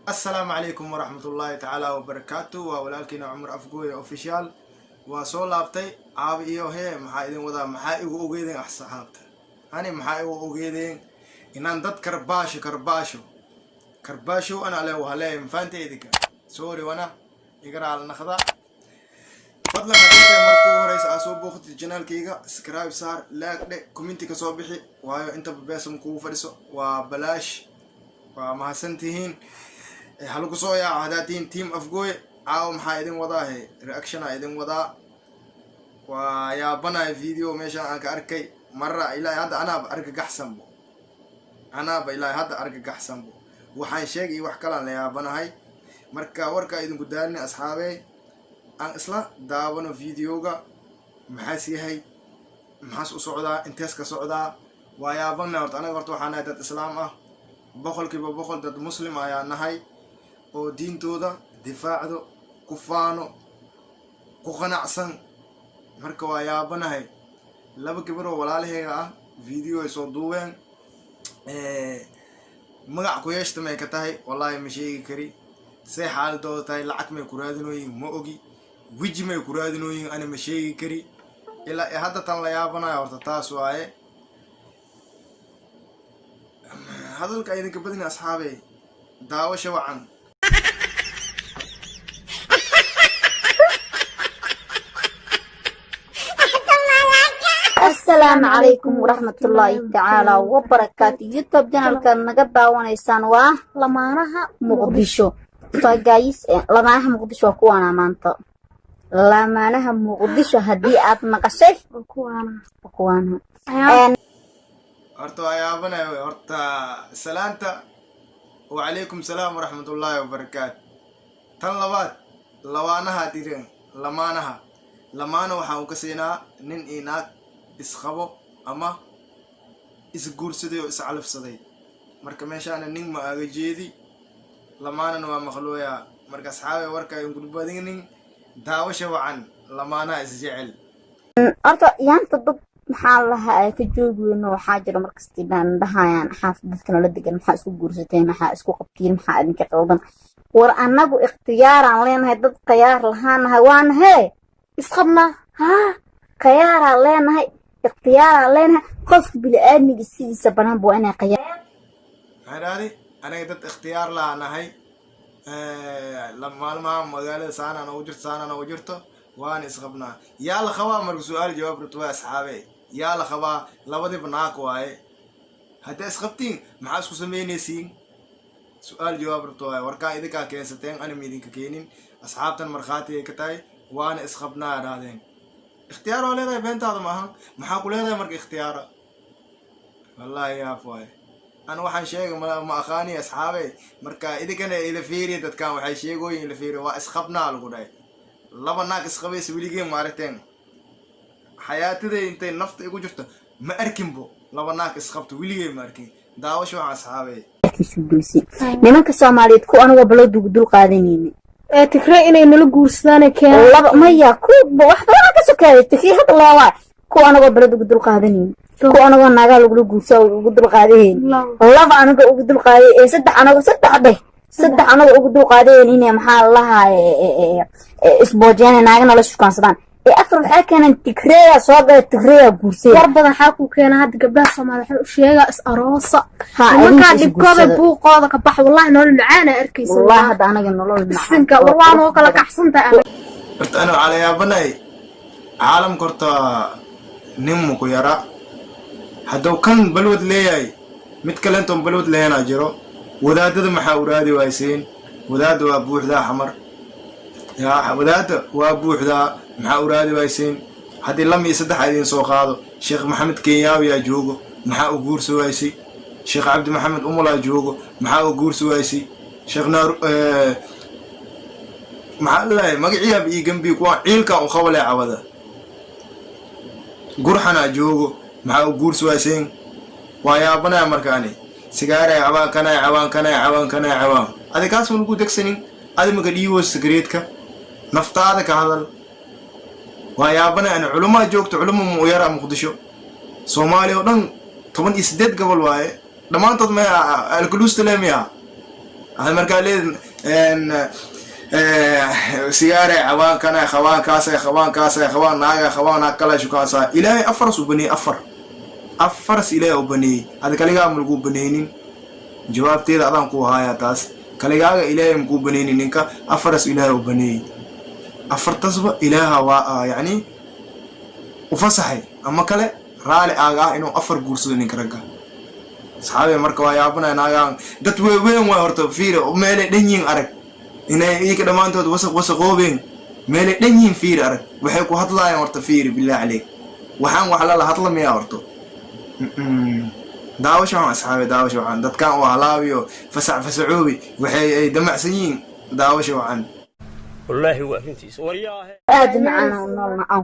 السلام عليكم ورحمة الله تعالى وبركاته وولالكينا عمر أفقوي أوفيشال وصول لابتي عابي إيو هي محايدين ودا محايقو أوغيدين أحصحابتا هاني محايقو أوغيدين إنان داد كرباشو أنا عليه وهالي مفانتي إيديك سوري وانا يقرأ على النخضة فضلا مدينة مركو رئيس أسوب بوخت الجنال كيغا سكرايب صار لايك دي كومنتي كصوبيحي وهايو انت بباسم كو فرسو وبلاش ومحسنتهين هلوكو صويا عاداتين تيم أفقوي عاو محايدين وضاهي رياكشن ايدين وضا ويا بنا فيديو ميشان انك اركي مرة الى هذا انا بارك قحسن بو انا الى هذا ارك قحسن بو وحان شيغي wax kala la yaabanahay marka warka idin ku daalni asxaabay aan isla daawano videoga maxaas yahay maxaas u socdaa intees ka socdaa waa yaabana horta anaga horta waxaan ahay dad islaam ah boqolkiiba boqol dad muslim ayaa nahay oo diintooda difaacdo ku faano ku qanacsan marka waa yaabanahay laba gabar oo walaalahayga ah video ay soo duubeen magac ku yeeshtamay ka tahay wallahi ma sheegi kari say xaaladooda tahay lacag may ku raadinooyin ma ogi wiji may ku raadinooyin ana ma sheegi kari ilaa hadda tan la yaabanayo horta taas waaye hadalka idinka badina asxaabay daawasho wacan السلام عليكم ورحمة الله تعالى وبركاته. يوتيوب channel kan naga daawanaysaan waa lamaanaha Muqdisho. Tagays lamaanaha Muqdisho kuwana maanta. Lamaanaha Muqdisho hadii aad maqashay kuwana. horta ayaabana horta salaanta wa alaykum salaam wa rahmatullahi wa barakatuh. tan labaad lawaanaha direen lamaana waxa uu ka siinaa nin inaad isqabo ama isguursaday oo iscalafsaday marka meeshaan nin ma aga jeedi lamaana waa makhluuya marka asxaabay warka ay ugu badinin daawasho wacan lamaana isjecel arta yaanta dad maxaa lahaa ka joogweeno waxa jira markasta baan dhahayaan xaafadka la degan maxaa isku guursateen maxaa isku qabtiin maxaa idinka qaldan war anagu ikhtiyaaraan leenahay dad khiyaar lahaanahay waan hee isqabna khiyaar leenahay اختيار لنا قف بالآدمي السيدي بنان بو أنا قيام هذا أنا قلت اختيار لا أنا هاي لما مقال سانا أنا وجرته وأنا إسقبنا يا الخوا مرق سؤال جواب رتوا أصحابي يا الخوا لودي بناك واي حتى إسقبتين معاسكو سميني سين سؤال جواب رتوا وركا إذا كان ستين أنا ميدين كينين أصحابتنا مرخاتي كتاي وأنا إسقبنا هذين اختيار ولا ذا بنت هذا ما حقول هذا مرك اختياره والله يا فاي أنا واحد شيء ما أخاني أصحابي مركا إذا كان إذا فيري تتكلم واحد شيء يقول إذا فيري واسخبنا على القداي لما ناقص اسخبي سويلي مارتين حياتي ذي أنت نفط يقول جفت ما أركن بو لما ناقص اسخبت ويلي ماركين داوش مع أصحابي nimanka Soomaaliyeed ku anaga balad ugu dul qaadanayeen تكري إني نلقو سنة كان والله ما يكون واحدة كسكري تكري هذا الله كو أنا قبل قدر قادنين كو أنا قلنا قال قلقو سو قدر قادين الله أنا قدر قادين صدق أنا صدق أنا قدر قادين إني محل الله أسبوع جانا ناقنا ليش كان صدان أكثر الحاجة كانت تكرية صوابع تكرية بورسية ربنا حاكو كان هاد قبلها سمع شيء أسراسة ما كان يبقى بوق هذا كبح والله نقول معانا أركيس والله هذا أنا قلنا له السنك والله أنا وكلك أحسنت أنا على يا بني عالم كرتا نمو يرى هذا كان بلود لياي متكلمتم بلود لينا جرو وذات محاوراتي وايسين وذات وابوح ذا حمر يا وذات وابوح ذا محاوراتي وايسين هذه لم يصدح هذين سوق هذا شيخ محمد كياوي يا جوجو محاو جورس وايسي شيخ عبد محمد أمولا جوجو محاو جورس وايسي شيخ نار محل مقعيها بي جنبي كوا عيلكا وخولي عوضة قرحنا جوجو محاو جورس وايسين ويا بنا مركاني سيجارة عوان هذا كاس من وجودك سنين هذا مقديو سكريتك نفتادك هذا ويا بنا أنا علماء جوكت علماء مؤيرة مقدشو Soomaaliya oo dhan 18 gobol waaye dhamaantood ma alkuluus taleemiya هذا مركا لين سيارة عوان كان خوان كاسة خوان كاسة خوان ناقة خوان أكلا شو كاسة إلهي أفرس وبني أفرس إلهي وبني هذا كليقا ملقو بنينين جواب تيدا أدام كو هايا تاس كليقا إلهي ملقو بنينين إنك أفرس إلهي وبني أفرتصب إلهي يعني وفصحي أما كلا رالي آغا إنو أفر قرصو إنك رقا صحابي مركوا يا أبنا ناقا دات وين وهرتو فيرو ومالي دنيين أرك إنه إيك دمانتود وسق قوبين مالك دنيين فير أرك وحيكو هطلا يا مرت فير بالله عليك وحان وحلالا هطلا ميا ورتو داوش عن أصحابي داوش عن دات كان وهلاويو فسعوبي وحي دمع سنين داوش عن والله هو فهمتي ورياه آدم معنا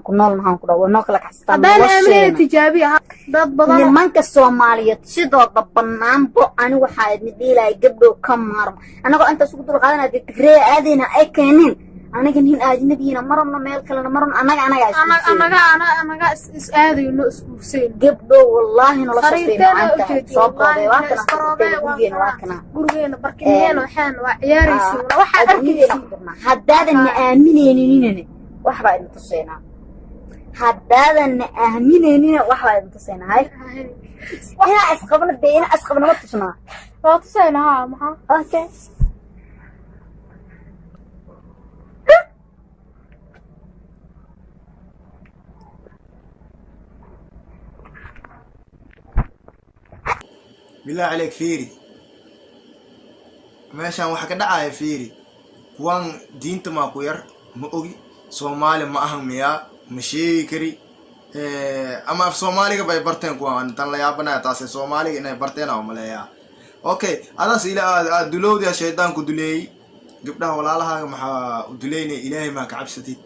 نول معاهم كده ونقلك حستان هذا الأمنية تجابيها ضد بضنا nimanka Soomaaliyeed sidoo dabanaanbo anigu waxa idin gabdho ka maarmo anagu inta isku dul qaadanaa Tigray aadina ay keenin anaga nin ajnabiina marna meel kale marna anaga is aadayno iskuuseen gabdho wallahi nolosha fiican soo qaaday gurigeena barkimeena waxaan waa ciyaaraysiin waxa arkaysiin haddaadan aamineenin waxba idin tuseenaa haddaadan aamineenin waxba idin tuseenaa hay ina asqabna ma tusnaa waa tuseenaa maxaa okay بالله عليك فيري ماشي أنا وحكي دعاء فيري وان دين تما كوير مؤجي سومالي ما أهم ميا مشي كري أما في سومالي كباي برتين كوان تان لا يابنا تاسي سومالي إنه برتين أو ملايا أوكي هذا سيلا دلو دي الشيطان كدلي قبلها ولا لها مح دليني إلهي ما كعبستي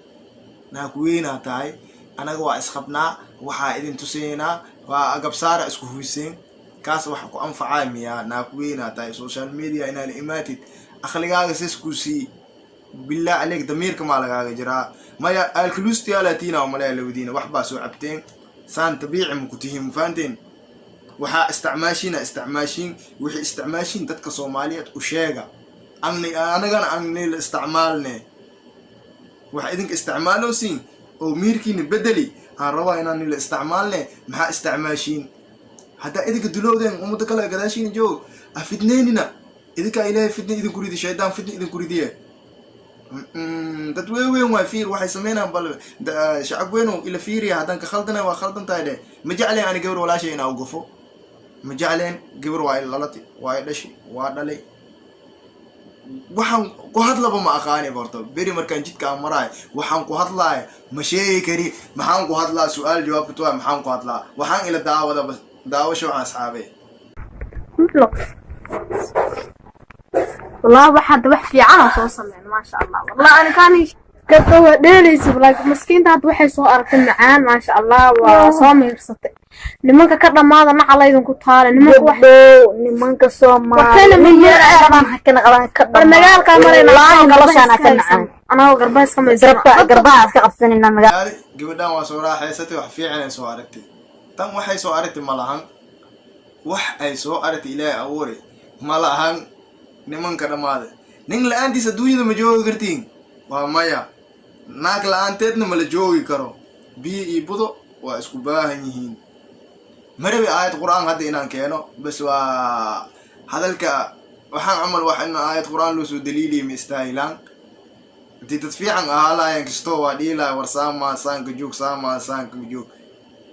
ناكوينا تاي أنا جوا أسخبنا وحا إذن تسينا وأجب سارة إسكوفيسين كاس وحكو أنفع ميا ناكوينا تاي سوشيال ميديا إنا الإماتي أخليقاك سيسكوسي بالله عليك دميرك مالك جرا ما يا الكلوس تيالاتينا وملايا لودينا وحبا سوعبتين سان طبيعي مكتهم فانتين وحا استعماشين وحي استعماشين دادك صوماليات وشيغا أنا كان أني الاستعمالني وحا إذنك استعمالو سين أو ميركين بدلي هنروا إن أني الاستعمالني محا استعماشين هذا إذا كدلوا ذين ومدة كلا قداشين جو أفتنيننا إذا كإله فتني إذا كريدي شيطان فتني إذا كريديه تدوي وين وفير واحد سمينا بل شعب وينه إلى فيري هذا كخلطنا وخلطنا تايده مجعلين أنا جبر ولا شيء نوقفه مجعلين جبر وايد لطي وايد شيء وايد لي وحن كهذا بما أخاني برضه بري مركان جد كامراي وحن كهذا مشي كري محن كهذا سؤال جواب بتوع محن كهذا وحن إلى دعوة بس دعوة شو عن أصحابي والله واحد وحفي عنا صوصا ما شاء الله والله أنا كان كتوه ديليس بلاك مسكين تاد وحي سو أركن معان ما شاء الله وصامي رصتي nimanka ka dhamaada nacal idin ku taale nimanka Soomaaliya magaalka marayna ana garbaas kama garbaas ka qabsanina magaalada gabadhan waa soo raaxaysatay wax fiican ay soo aragtay tan waxay soo aragtay malahan wax ay soo aragtay ilaahay awoore malahan nimanka dhamaada nin la'aantiisa dunyada ma joogi kartiin waa maya naag la'aanteedna ma la joogi karo biyo iyo budo waa isku baahan yihiin مربي آية قرآن هذا إنان كينو بس هذاك وحن عمل واحد آية قرآن لو سو دليلي مستاهلان دي تدفيع عن أهلا ينكستوا ديلا ورساما سانك جوك ساما سانك جوك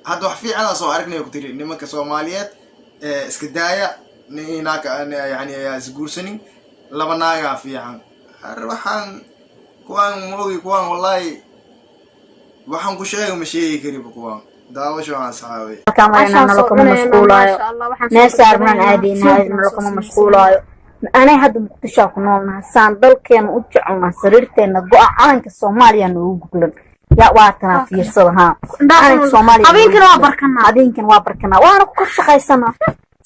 هذا وحفي أنا سو أركني كتير نما كسوماليات اسكدايا نيناك يعني سجورسني لما ناقع في عن وحن كوان موي كوان والله وحن كشيء ومشي قريب كوان دعوة شو عن صحابي كاميرا نلقم مشغولة ناس عارفين عادين هاي نلقم مشغولة أنا هاد مكتشف نولنا ساندل كان وجعنا سريرتنا جوا عنك الصوماليا نوقبلن يا واتنا في صلها عنك الصوماليا أبين كنا وبركنا وأنا كل شيء سنة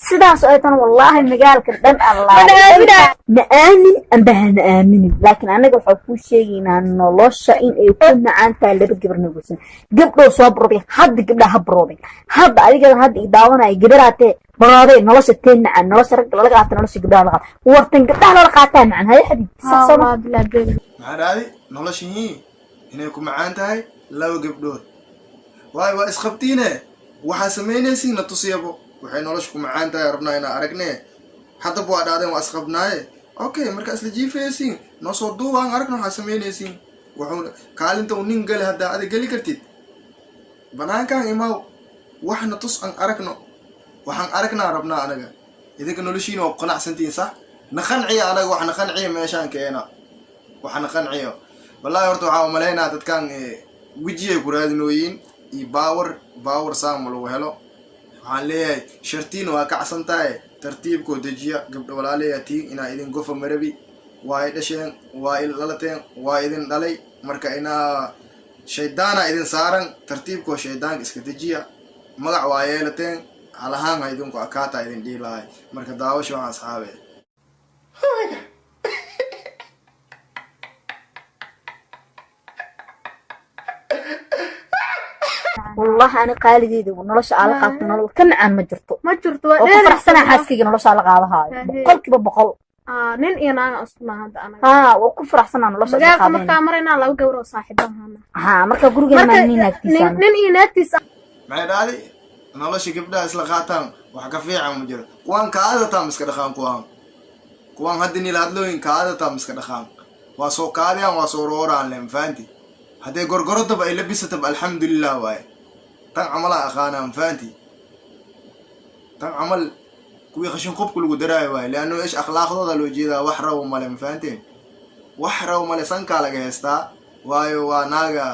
sidaas oo tan wallahi magaalka dhan Allah ma aamin ambahana aamin laakiin anaga waxa ku sheegaynaa nolosha in ay ku macaan tahay laba gabar nagoosan gabdho soo barobay hadda gabdhaha barobay hadda adiga hadda idaawanay gabaraate barobay nolosha teen macaan nolosha rag laga qaato nolosha gabdhaha laga qaato wartan gabdhaha la qaataa macaan hay xabib sax soo bilaa beel maxaadi noloshii inay ku macaan tahay laba gabdhood waa isqabtiine waxa sameynaysiin la tusiyabo waxay nolosha ku macaan tahay rabnaa inaan aragne hadda waa dhaadeen waa isqabnaaye okay marka isla jiifaysiin noo soo duubaan aragna waxaa sameynaysiin wuxuu kaalinta uu nin gali haddaa adig geli kartid banaankaan imaaw waxna tus aan aragno waxaan aragnaa rabnaa anaga idinka noloshiina waa qanacsantiin sax na qanciya anaga wax na qanciya meeshaan keena wax na qanciyo wallahi horta waxaa umaleynaa dadkaan wejiyay ku raadinooyiin iyo baawar saam lagu helo waxaan leeyahay shartiin waa kacsan tahay tartiibkoo dejiya gabdho walaalayatiin inaa idin gofa marabi waa dhasheen waa lalateen waa idin dhalay marka inaa shaydaana idin saaran tartiibkoo shaydaanka iska dejiya magac waa yeelateen halahaan ha idinku akaata idin dhiilahay marka daawasho waxaan asxaabe والله أنا قالي ونلاش على قاتنا نقول كم عن مجرته ma jirto وكفر حسنا حاسكي نلاش على قاضي هاي بقول كيف بقول nin iyo naag asna hadda anaga وكفر حسنا نلاش على magaalka قاضي markaa marayna laba gabdho saaxiibahana مركا جروجنا ما نين أكتسان nin iyo naagtiisa maxay dhali nolosha gabdhaha isla qaataan wax ka fiican ma jiro kuwaan kaadataa miska dhaqaan kuwaan hadda nila hadlooyin kaadataa miska dhaqaan waa soo kaadiyaan waa soo rooraan leen faanti haddee gorgorodaba ay labisataba alxamdulilah waaye tan camalaa aqaanaan faanti tan camal kuwii qashin qubka lagu daraayo waaye leanno ish akhlaaqdooda loo jeedaa wax rabo male mafahanteen wax rabo male sankaa laga heestaa waayo waa naaga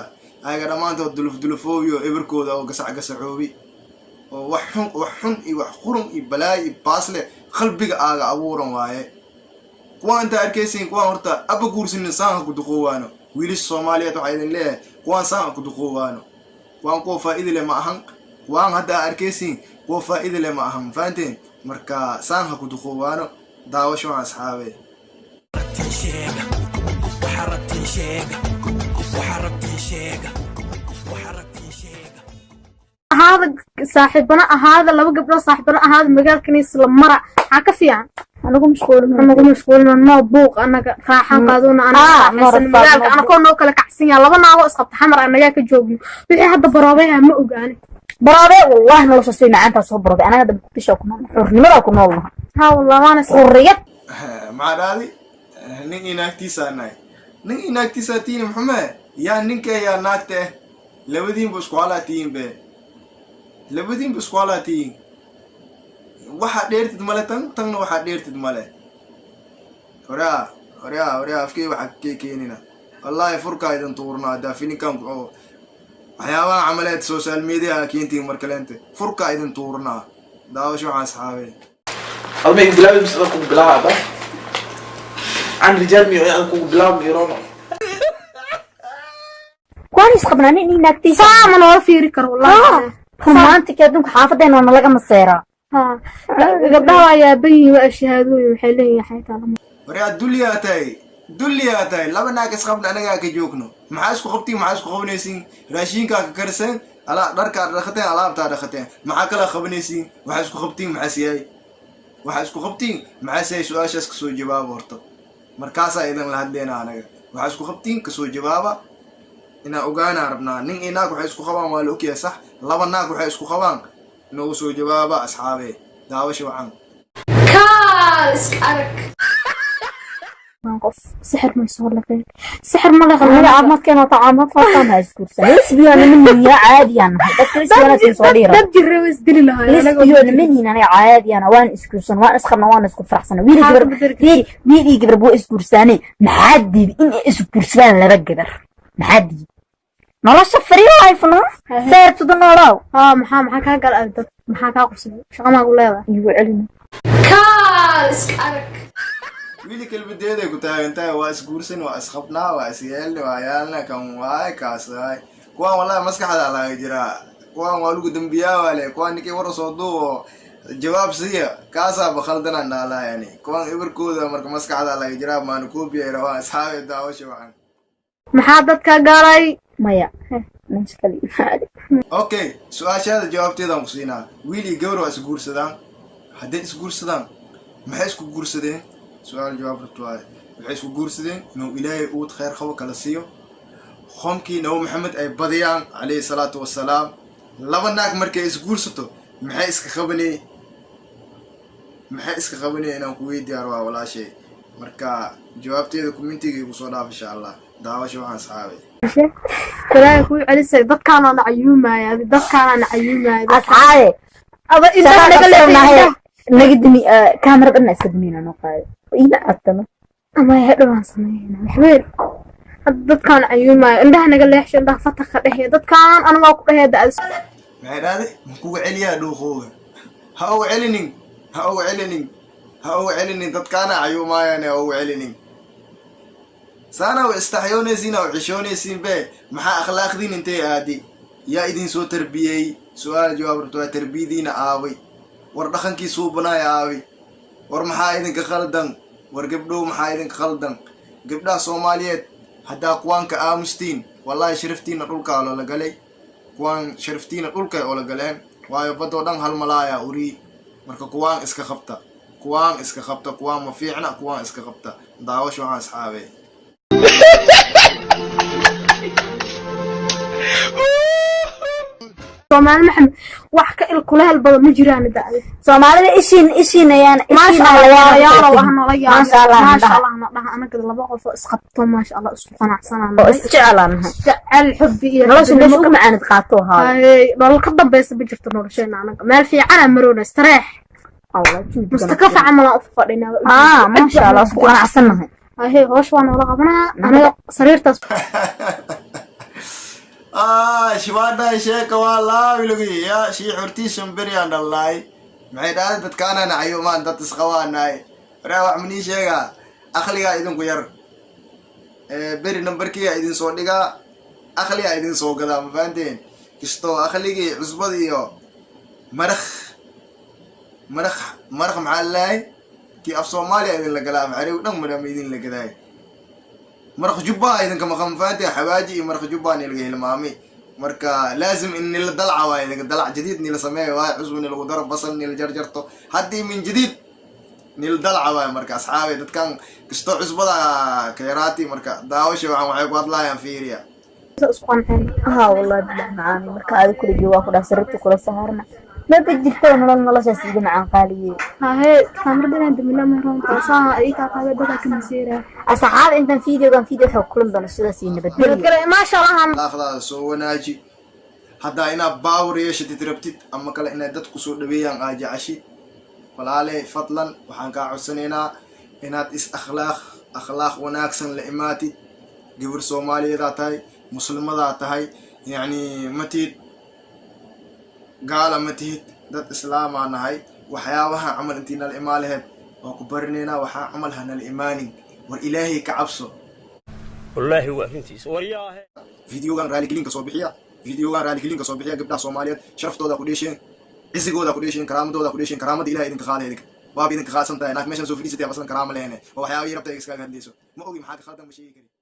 ayaga dhammaantood dulufoobi oo eberkooda oo gasacgasacoobi oo wax xun iyo wax qurun iyo balaayo iyo baasle qalbiga aaga abuuran waaye kuwaan intaa arkaysiin kuwaan horta aba guursinin saanka ku duqoowaano wiilisha soomaaliyeed waxaa idin leeyahay kuwaan saanka ku duqoowaano kuwaan kuwa faa'iida leh ma ahan kuwaan hadda arkaysiin kuwa faa'iida leh ma ahan fahanteen marka saanka ku duqoowaano daawasho waan asxaabe ahaada saaxiibana ahaada laba gabdho saaxiibana ahaada magaalkan isla mara waxa ka fiican anagu mashquulina no buuq anaga raaxan qaaduna anaga magaalka anako noo kala kacsan yahay laba naago isqabta xamar anaga ka joogno wixii hadda baroobay ma ogaani baroobay wallahi nolosha si macaanta soo baroobay anaga dad bisha ku nool xurnimada ku nool ha wallahi waana xurriyad maxaa dhali nin inaagtiisa nahay nin inaagtiisa tiin maxume yaa ninka yaa naagta labadiinba isku halaatiin be labadiinba isku halaatiin waxaa dheertid male tanna waxaa dheertid male horaa afkey waxaa keenina wallahi furkaa idin tuurnaa daafininkan oo waxyaabaha camaleed social media keentiin markaleente furkaa idin tuurnaa daawasho waxaan asxaabe alma ingilaabi misada kugu bilaaba عن رجال ميعادكم بلا ميرونو كويس قبلاني إني نكتي سامع أنا وفيري كر والله رومانتك يدوك حافظين وأنا لقى مسيرة قبلها يا بي وأشهادوي وحلين يا حياة الله وريا دولياتاي لما ناقص قبل أنا جاك جوكنو معاسكو خبتي معاسكو خبنيسين راشين كاك كرسين على دركا رختين على بتاع رختين معاك لا خبنيسين وحاسكو خبتي معاسياي وحاسكو خبتي معاسياي سؤال شاسك سو جواب ورطو markaasa idan la hadleena anaga waxa isku qabtiin ka soo jawaaba ina ogaana rabnaa nin inaag waxa isku qabaan waa la okiya sax laba naag waxa isku qabaan inuu soo jawaaba asxaabe daawasho wacan kaas arag qof sixir ma soo laqay sixir ma laqay aniga aamad keeno taamad faqan ha isku isbiyana min ya caadiyan dadka isbiyana soo dhira dad jirro isdili lahaa isbiyana min aniga caadiyan waan iskuusan waan isqarna waan isku faraxsan wiili gabar buu iskuursaanay maxaadii in iskuursan laba gabar maxaadii nolosha fariyo ayfno saartu danoolaw maxaa ka gal dad maxaa ka qosay shaqo ma u leedahay igu celin kaas arag wiili kalbadeeday ku taagantahay waa isguursan waa isqabnaa waa isyeelni waa yaalna kan waay kaasaay kuwaan wallahi maskaxda laga jiraa kuwaan waa lagu dambiyaa waale kuwaan ninkii war soo duubo jawaab siya kaasaa bakhaldanaan naalaa yani kuwan ibirkooda marka maskaxda laga jiraa maanu koobiya rabaa asxaabe daawasha waxaan maxaa dadka galay maya meesha kale imaade okay su-aashaada jawaabteedaan ku siinaa wiil iyo gabar waa isguursadaan hadday isguursadaan maxay isku guursadeen su-aal jawaab rabto waaye waxay isku guursadeen inuu ilaahay uud khayr qabo kala siiyo khomkii nabi maxamed ay badiyaan calayhi salaatu wassalaam laba naag markay isguursato maxay iska qabanaya inaan ku weydiiyaa rabaa walaashay marka jawaabteeda commentiga igu soo dhaaf insha allah daawasha waxaan asxaabay ilaahay ku celisay dadkaana nacayuumaya asxaabe aba inta naga leeyahay naga dimi kaamera dhanna iska dimina noo qaado ina artano ama ay dhawaan sameeyeen maxweer dadkaan nacayuumaya indhaha naga leexsho indhaha fataka dhexe dadkaan anaga ku dhaheeda maxay dhahday kugu celiyaa dhuuqooga ha ugu celinin dadkaana cayuumaayaan ha ugu celinin saana wa istaxyoonaysiin oo xishoonaysiin be maxaa akhlaaqdiin intay aadi yaa idin soo tarbiyey su-aal jawaab rabto waa tarbiyadiina aaway war dhaqankii suubanaay aaway war maxaa idinka khaldan war gabdhow maxaa idinka khaldan gabdhaha soomaaliyeed haddaa kuwaanka aamustiin wallahi sharaftiina dhulkaa loola galay kuwaan sharaftiina dhulkay oola galeen waayo badoo dhan hal malaaya urii marka kuwaan iska qabta kuwaan ma fiicna kuwaan iska qabta daawasha waxaan asxaabay Soomaali maxamed wax ka il kuleel badan ma jiraan dacay Soomaalida ishiin ayaan maasha Allah maasha Allah anaga laba qof oo isqabto maasha Allah isku qanacsanaan oo isjeclaan jecel xubbi iyo nolosha meesha ugu macaanid qaato ay nolol ka dambaysa ma jirto nolosheena anaga meel fiican aan maroona istiraah Allah juud mustaqaf camal u fadhinaa maasha Allah isku qanacsanahay ay hoosh waan wala qabanaa anaga sariirtaas shibada sheeka waa laabilgi ya shii xortiishan beri aan dhallaay maxay dhahday dadkaana nacayuumaan dad isqawaanaay waraa wax manii sheegaa aqligaa idinku yar beri nambarkiiga idin soo dhigaa aqligaa idin soo gadaa ma fahanteen kastoo aqligii cusbad iyo maraq maxaa lalahay kii af soomaaliya idin la galaa maxariw dhan madama idin la gadaay maraq jubbaa idinka maqan fahanteen xawaaji iyo maraq jubbaa nilaga hilmaamay marka laazim in nila dalca waaye idinka dalac jadiid nila sameeyo waaye cusub nilagu daro basal nila jarjarto haddii min jadiid nila dalca waaye marka asxaabay dadkan kastoo cusbada ka yaraati marka daawasha waxay ku hadlaayaan fiiriya wallahi macaan marka aad kula joogaa ku dhaasarto kula saarna ما بجيت أنا والله شيء سيد مع قالي هاي كاميرا عند ملا مهرون تاسا أي كاكا بدك كمسيرة أصحاب أنت فيديو حق كلهم بنشر سين بدل ما شاء الله هم أخذ سو ناجي هذا إنا باور يش تتربتت أما كلا إنا دت كسور دبيان أجي عشي فلالي فضلا وحنكا عسنينا إنا إس أخلاق وناكسن لإماتي جبر سومالي ذاتي مسلمة ذاتي يعني متيت قال متيت دت إسلام أنا هاي وحياوها عمل انتنا الإمالهد وكبرنينا وحا عملها الإيماني والإلهي كعبسه والله هو فهمتيس ورياه فيديو كان رالي كلين كصوبيحية قبل صوماليات شرفتو دا كوديشين عزقو دا كوديشين كرامتو دا كوديشين كرامة إلهي إذن كخاله هيك وابي إذن كخال سنتا هناك ميشن سوفليسي تيا بسن كرامة لهنه وحياوي ربطة إكسكا كهديسو ما أوغي محاك خالدا مشي كري